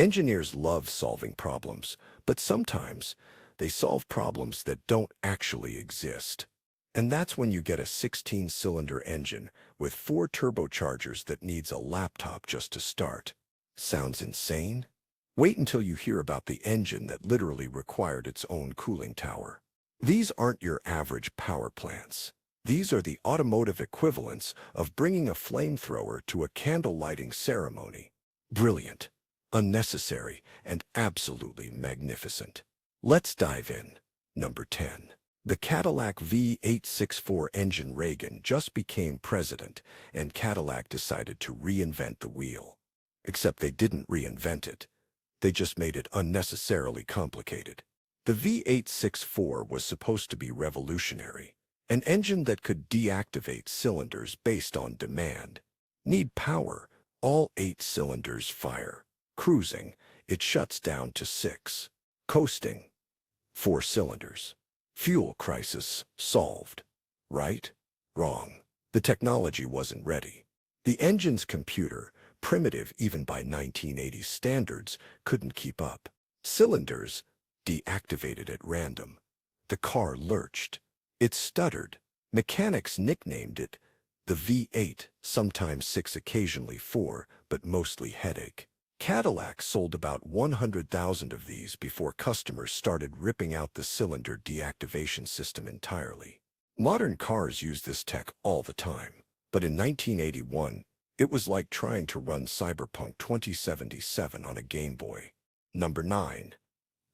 Engineers love solving problems, but sometimes they solve problems that don't actually exist. And that's when you get a 16-cylinder engine with 4 turbochargers that needs a laptop just to start. Sounds insane? Wait until you hear about the engine that literally required its own cooling tower. These aren't your average power plants. These are the automotive equivalents of bringing a flamethrower to a candle lighting ceremony. Brilliant, unnecessary, and absolutely magnificent. Let's dive in. Number 10. The Cadillac V864 engine. Reagan just became president, and Cadillac decided to reinvent the wheel. Except they didn't reinvent it. They just made it unnecessarily complicated. The V864 was supposed to be revolutionary. An engine that could deactivate cylinders based on demand. Need power, all 8 cylinders fire. Cruising, it shuts down to 6. Coasting, 4 cylinders. Fuel crisis solved. Right? Wrong. The technology wasn't ready. The engine's computer, primitive even by 1980s standards, couldn't keep up. Cylinders deactivated at random. The car lurched. It stuttered. Mechanics nicknamed it the V8, sometimes 6, occasionally 4, but mostly headache. Cadillac sold about 100,000 of these before customers started ripping out the cylinder deactivation system entirely. Modern cars use this tech all the time, but in 1981, it was like trying to run Cyberpunk 2077 on a Game Boy. Number 9.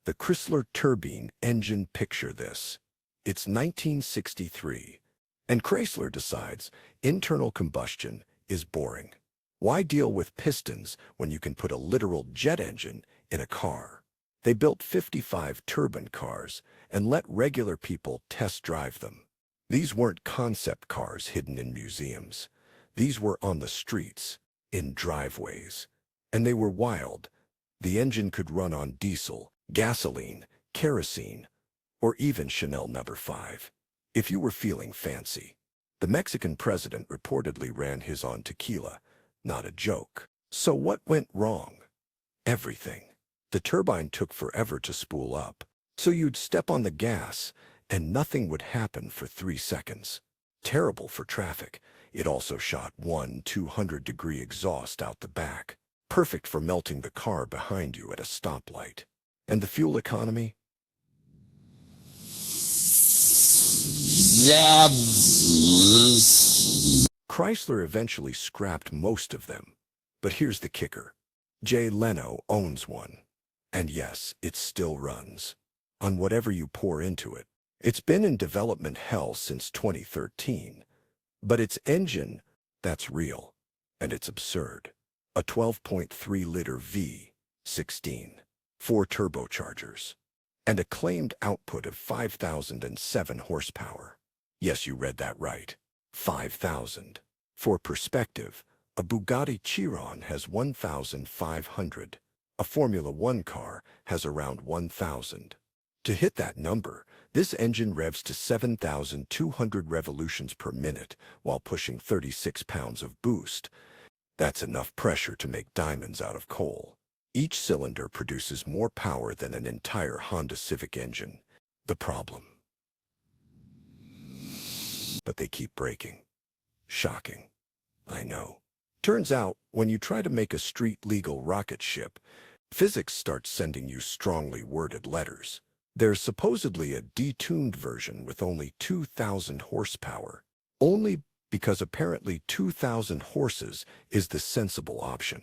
The Chrysler turbine engine. Picture this. It's 1963, and Chrysler decides internal combustion is boring. Why deal with pistons when you can put a literal jet engine in a car? They built 55 turbine cars and let regular people test drive them. These weren't concept cars hidden in museums. These were on the streets, in driveways. And they were wild. The engine could run on diesel, gasoline, kerosene, or even Chanel No. 5. If you were feeling fancy. The Mexican president reportedly ran his on tequila. Not a joke. So what went wrong? Everything. The turbine took forever to spool up. So you'd step on the gas, and nothing would happen for 3 seconds. Terrible for traffic. It also shot 200-degree exhaust out the back. Perfect for melting the car behind you at a stoplight. And the fuel economy? Chrysler eventually scrapped most of them. But here's the kicker. Jay Leno owns one. And yes, it still runs. On whatever you pour into it. It's been in development hell since 2013. But its engine, that's real. And it's absurd. A 12.3-liter V16. 4 turbochargers. And a claimed output of 5,007 horsepower. Yes, you read that right. 5,000. For perspective, a Bugatti Chiron has 1,500. A Formula One car has around 1,000. To hit that number, this engine revs to 7,200 revolutions per minute while pushing 36 pounds of boost. That's enough pressure to make diamonds out of coal. Each cylinder produces more power than an entire Honda Civic engine. The problem. But they keep breaking. Shocking. I know. Turns out, when you try to make a street-legal rocket ship, physics starts sending you strongly worded letters. There's supposedly a detuned version with only 2,000 horsepower. Only because apparently 2,000 horses is the sensible option.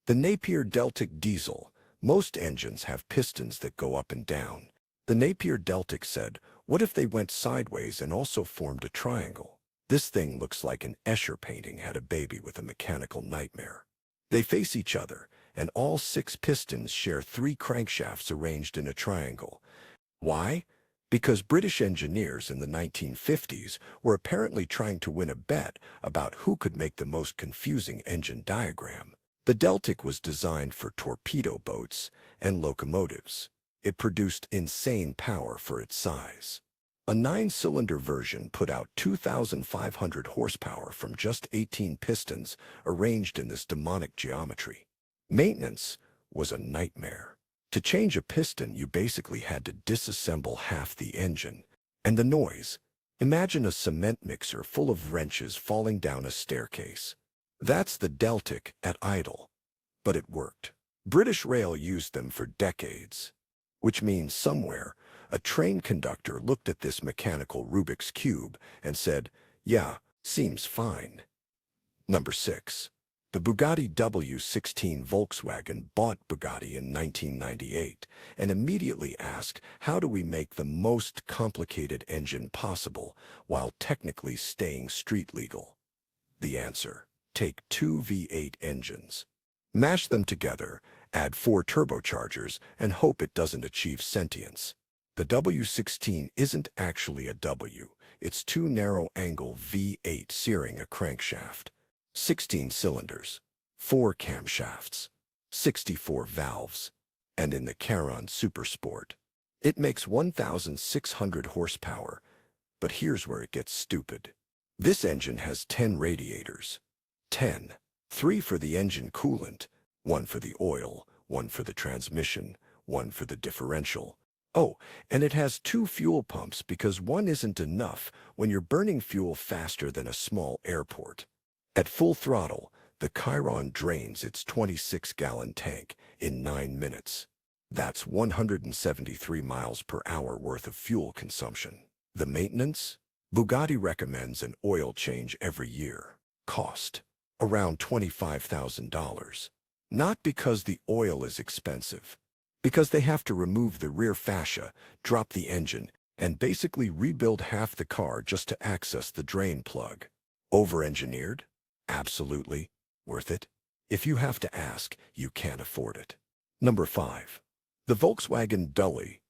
The Napier Deltic diesel. Most engines have pistons that go up and down. The Napier Deltic said, what if they went sideways and also formed a triangle? This thing looks like an Escher painting had a baby with a mechanical nightmare. They face each other, and all 6 pistons share 3 crankshafts arranged in a triangle. Why? Because British engineers in the 1950s were apparently trying to win a bet about who could make the most confusing engine diagram. The Deltic was designed for torpedo boats and locomotives. It produced insane power for its size. A 9-cylinder version put out 2,500 horsepower from just 18 pistons arranged in this demonic geometry. Maintenance was a nightmare. To change a piston, you basically had to disassemble half the engine. And the noise. Imagine a cement mixer full of wrenches falling down a staircase. That's the Deltic at idle. But it worked. British Rail used them for decades. Which means somewhere, a train conductor looked at this mechanical Rubik's Cube and said, yeah, seems fine. Number 6. The Bugatti W16. Volkswagen bought Bugatti in 1998 and immediately asked, how do we make the most complicated engine possible while technically staying street legal? The answer: take two V8 engines, mash them together, add 4 turbochargers, and hope it doesn't achieve sentience. The W16 isn't actually a W, it's 2 narrow-angle V8 searing a crankshaft. 16 cylinders, 4 camshafts, 64 valves, and in the Charon Supersport, it makes 1,600 horsepower. But here's where it gets stupid. This engine has 10 radiators. 10. 3 for the engine coolant, 1 for the oil, 1 for the transmission, 1 for the differential. Oh, and it has 2 fuel pumps because 1 isn't enough when you're burning fuel faster than a small airport. At full throttle, the Chiron drains its 26-gallon tank in 9 minutes. That's 173 miles per hour worth of fuel consumption. The maintenance? Bugatti recommends an oil change every year. Cost: around $25,000. Not because the oil is expensive, because they have to remove the rear fascia, drop the engine, and basically rebuild half the car just to access the drain plug. Over-engineered? Absolutely. Worth it? If you have to ask, you can't afford it. Number 5. The Volkswagen Dully.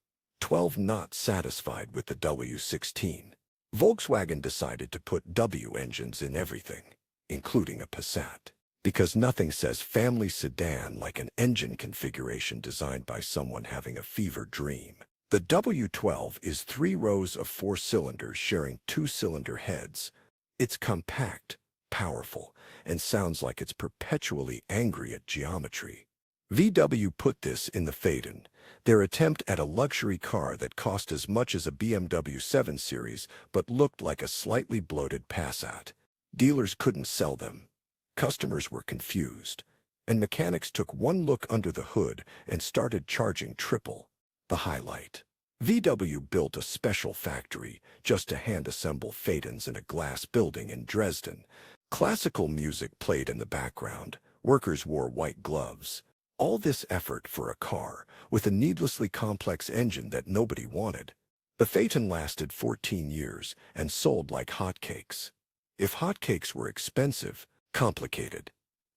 12. Not satisfied with the W16, Volkswagen decided to put W engines in everything, including a Passat. Because nothing says family sedan like an engine configuration designed by someone having a fever dream. The W12 is 3 rows of 4 cylinders sharing 2-cylinder heads. It's compact, powerful, and sounds like it's perpetually angry at geometry. VW put this in the Phaeton, their attempt at a luxury car that cost as much as a BMW 7 Series but looked like a slightly bloated Passat. Dealers couldn't sell them. Customers were confused, and mechanics took one look under the hood and started charging triple. The highlight: VW built a special factory just to hand-assemble Phaetons in a glass building in Dresden. Classical music played in the background. Workers wore white gloves. All this effort for a car with a needlessly complex engine that nobody wanted. The Phaeton lasted 14 years and sold like hotcakes. If hotcakes were expensive, complicated,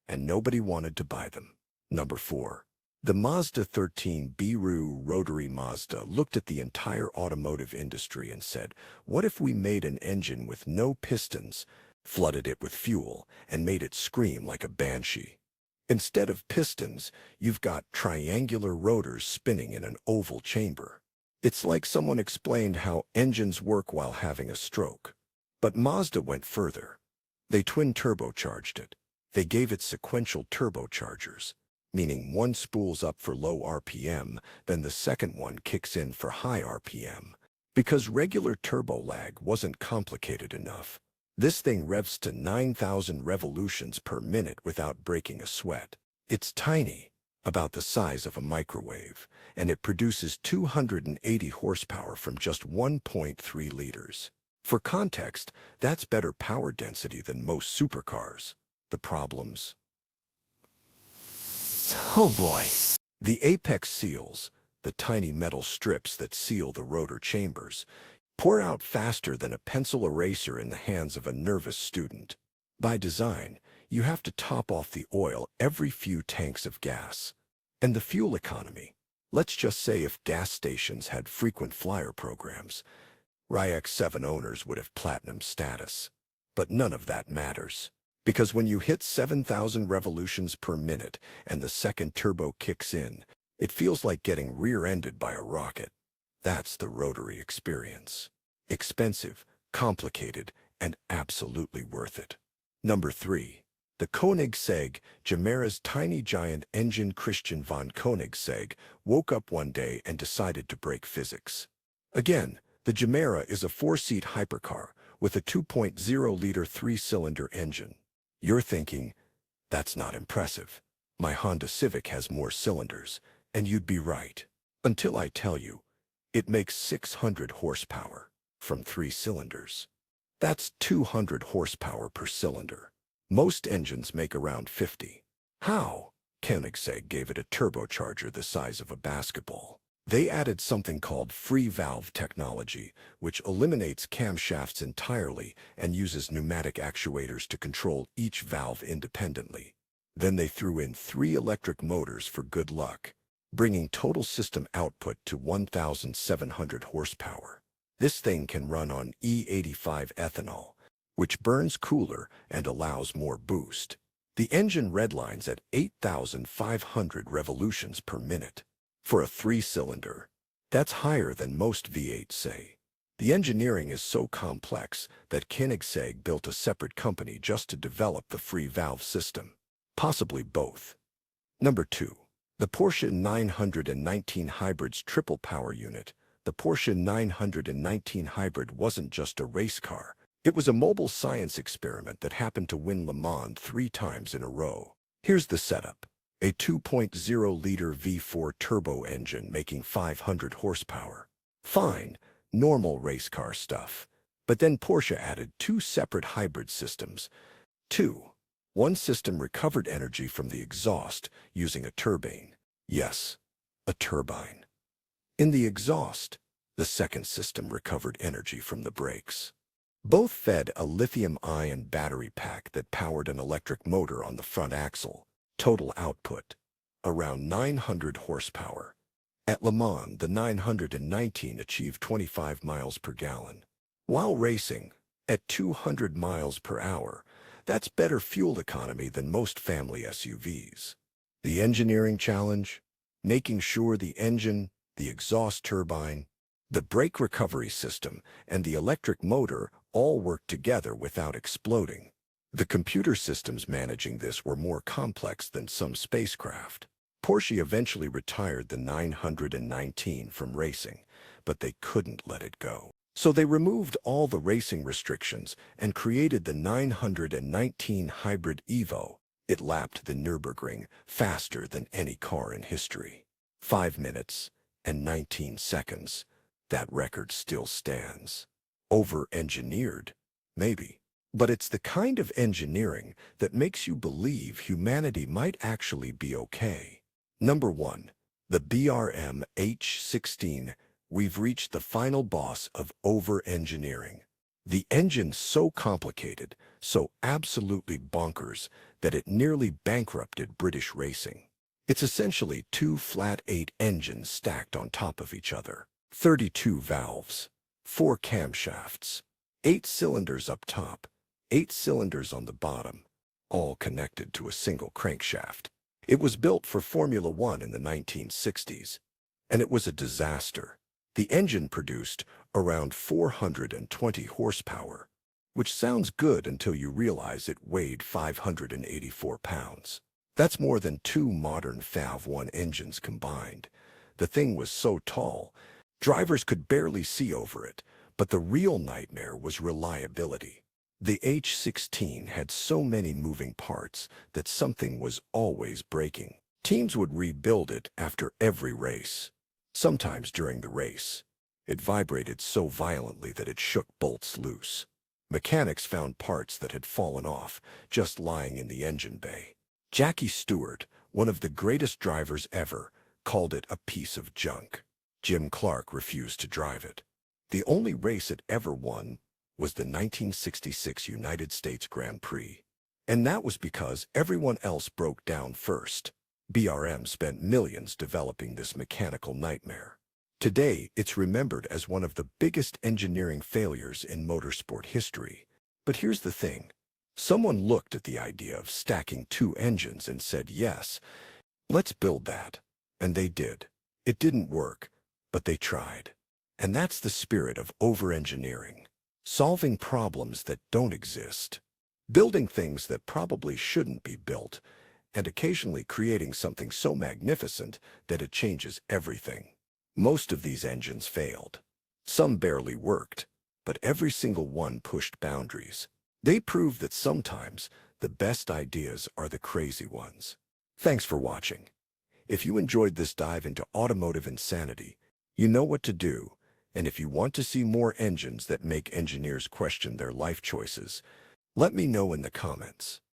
and nobody wanted to buy them. Number 4. The Mazda 13 Biru. Rotary Mazda looked at the entire automotive industry and said, what if we made an engine with no pistons, flooded it with fuel, and made it scream like a banshee? Instead of pistons, you've got triangular rotors spinning in an oval chamber. It's like someone explained how engines work while having a stroke. But Mazda went further. They twin-turbocharged it. They gave it sequential turbochargers, meaning one spools up for low RPM, then the second one kicks in for high RPM. Because regular turbo lag wasn't complicated enough, this thing revs to 9,000 revolutions per minute without breaking a sweat. It's tiny, about the size of a microwave, and it produces 280 horsepower from just 1.3 liters. For context, that's better power density than most supercars. The problems? Oh boy! The apex seals, the tiny metal strips that seal the rotor chambers, pour out faster than a pencil eraser in the hands of a nervous student. By design, you have to top off the oil every few tanks of gas. And the fuel economy. Let's just say if gas stations had frequent flyer programs, RIX 7 owners would have platinum status. But none of that matters. Because when you hit 7,000 revolutions per minute and the second turbo kicks in, it feels like getting rear-ended by a rocket. That's the rotary experience. Expensive, complicated, and absolutely worth it. Number 3. The Koenigsegg Gemera's tiny giant engine. Christian von Koenigsegg woke up one day and decided to break physics. Again, the Gemera is a four-seat hypercar with a 2.0-liter three-cylinder engine. You're thinking, that's not impressive. My Honda Civic has more cylinders, and you'd be right. Until I tell you, it makes 600 horsepower from three cylinders. That's 200 horsepower per cylinder. Most engines make around 50. How? Koenigsegg gave it a turbocharger the size of a basketball. They added something called free valve technology, which eliminates camshafts entirely and uses pneumatic actuators to control each valve independently. Then they threw in 3 electric motors for good luck, bringing total system output to 1,700 horsepower. This thing can run on E85 ethanol, which burns cooler and allows more boost. The engine redlines at 8,500 revolutions per minute. For a three-cylinder, that's higher than most V8s say. The engineering is so complex that Koenigsegg built a separate company just to develop the free valve system. Possibly both. Number 2. The Porsche 919 Hybrid's triple power unit. The Porsche 919 Hybrid wasn't just a race car. It was a mobile science experiment that happened to win Le Mans 3 times in a row. Here's the setup. A 2.0-liter V4 turbo engine making 500 horsepower. Fine, normal race car stuff. But then Porsche added 2 separate hybrid systems. One system recovered energy from the exhaust using a turbine. Yes, a turbine. In the exhaust, the second system recovered energy from the brakes. Both fed a lithium-ion battery pack that powered an electric motor on the front axle. Total output, around 900 horsepower. At Le Mans, the 919 achieved 25 miles per gallon. While racing, at 200 miles per hour, that's better fuel economy than most family SUVs. The engineering challenge? Making sure the engine, the exhaust turbine, the brake recovery system, and the electric motor all work together without exploding. The computer systems managing this were more complex than some spacecraft. Porsche eventually retired the 919 from racing, but they couldn't let it go. So they removed all the racing restrictions and created the 919 Hybrid Evo. It lapped the Nürburgring faster than any car in history. 5 minutes and 19 seconds. That record still stands. Over-engineered? Maybe. But it's the kind of engineering that makes you believe humanity might actually be okay. Number 1. The BRM H16. We've reached the final boss of over-engineering. The engine's so complicated, so absolutely bonkers, that it nearly bankrupted British racing. It's essentially 2 flat-8 engines stacked on top of each other. 32 valves, 4 camshafts, 8 cylinders up top, 8 cylinders on the bottom, all connected to a single crankshaft. It was built for Formula One in the 1960s, and it was a disaster. The engine produced around 420 horsepower, which sounds good until you realize it weighed 584 pounds. That's more than 2 modern FAV1 engines combined. The thing was so tall, drivers could barely see over it, but the real nightmare was reliability. The H16 had so many moving parts that something was always breaking. Teams would rebuild it after every race. Sometimes during the race, it vibrated so violently that it shook bolts loose. Mechanics found parts that had fallen off, just lying in the engine bay. Jackie Stewart, one of the greatest drivers ever, called it a piece of junk. Jim Clark refused to drive it. The only race it ever won was the 1966 United States Grand Prix. And that was because everyone else broke down first. BRM spent millions developing this mechanical nightmare. Today, it's remembered as one of the biggest engineering failures in motorsport history. But here's the thing. Someone looked at the idea of stacking 2 engines and said, yes, let's build that. And they did. It didn't work, but they tried. And that's the spirit of over-engineering. Solving problems that don't exist. building things that probably shouldn't be built, and occasionally creating something so magnificent that it changes everything. Most of these engines failed. Some barely worked, but every single one pushed boundaries. They prove that sometimes the best ideas are the crazy ones. Thanks for watching. If you enjoyed this dive into automotive insanity, you know what to do. And if you want to see more engines that make engineers question their life choices, let me know in the comments.